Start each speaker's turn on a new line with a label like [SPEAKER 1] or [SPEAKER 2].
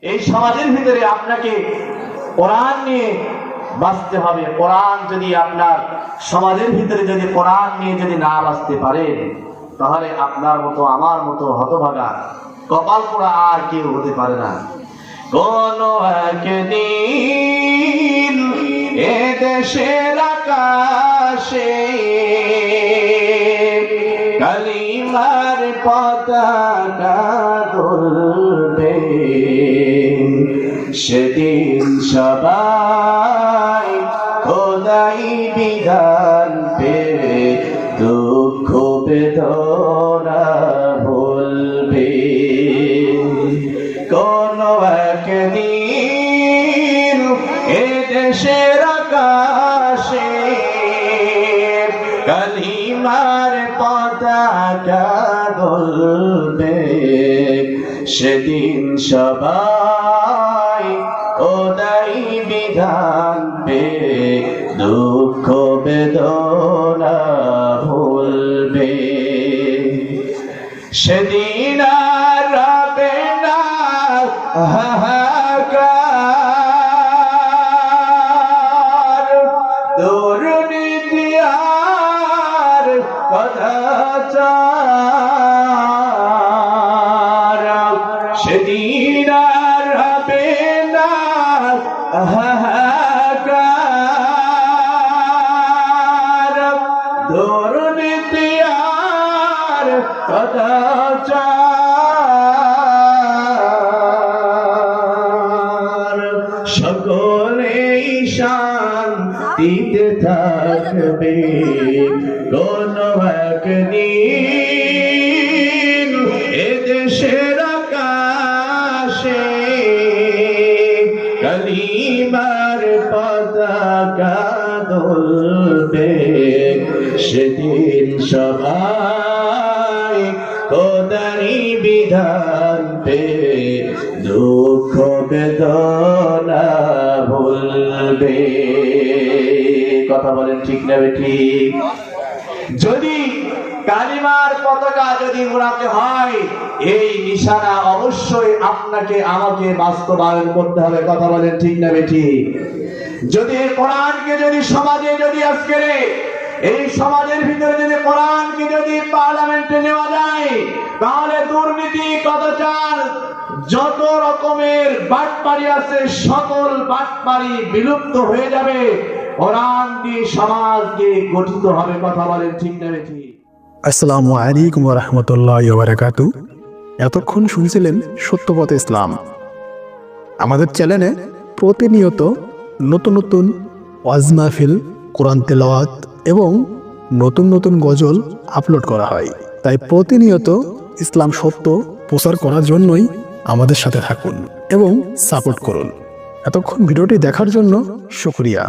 [SPEAKER 1] এই সমাজের ভিতরে আপনাকে কোরআন নিয়ে বাঁচতে হবে। কোরআন যদি আপনার সমাজের ভিতরে যদি কোরআন নিয়ে যদি না বাঁচতে পারেন, তাহলে আপনার মতো আমার মতো হতভাগা কপাল পোড়া আর কেউ হতে পারে না। কোন একদিন এ দেশের আকাশে কালিমার পতাকা দুলবে, সেদিন সবাই খোদাই বিধান পে দুঃখ বেদনা ভুলবে। কোন একদিন এ দেশের আকাশে কালিমার পতাকা দুলবে, সেদিন সবাই খোদাই বিধান পে দুঃখ বেদনা ভুলবে। সেদিন আর রবে না হাহাকার, দুর্নীতি আর কদাচার। সেদিন আর রবে না হাহাকার, দুর্নীতি আর কদাচার। সকলেই শান্তিতে থাকবে, কোন একদিন এ দেশের আকাশে কালিমার পতাকা দুলবে, সেদিন সবাই খোদাই বিধান পে দুঃখ বেদনা ভুলবে। কথা বলেন ঠিক না ঠিক? যদি কালিমার পতাকা যদি উড়াতে হয়, এই নিশানা অবশ্যই আপনাকে আমাকে বাস্তবায়ন করতে হবে। কথা বলেন ঠিক না ঠিক? যদি কোরআনকে যদি সমাজে যদি আজকে এই সমাজের ভিতরে যদি কোরআনকে যদি পার্লামেন্টে নেওয়া যায়, তাহলে দুর্নীতি কদাচার যত রকমের বাটপাড়ি আছে সকল বাটপাড়ি বিলুপ্ত হয়ে যাবে। কোরআন দিয়ে সমাজকে গঠিত হবে। কথা বলেন ঠিক না ঠিক?
[SPEAKER 2] আসসালামু আলাইকুম ওয়া রাহমাতুল্লাহি ওয়া বারাকাতুহু। এতক্ষণ শুনছিলেন সত্যপথ ইসলাম। আমাদের চ্যানেলে প্রতিনিয়ত নতুন নতুন ওয়াজ মাহফিল, কোরআন তেলাওয়াত এবং নতুন নতুন গজল আপলোড করা হয়। তাই প্রতিনিয়ত ইসলাম সত্য প্রচার করার জন্যই আমাদের সাথে থাকুন এবং সাপোর্ট করুন। এতক্ষণ ভিডিওটি দেখার জন্য শুকরিয়া।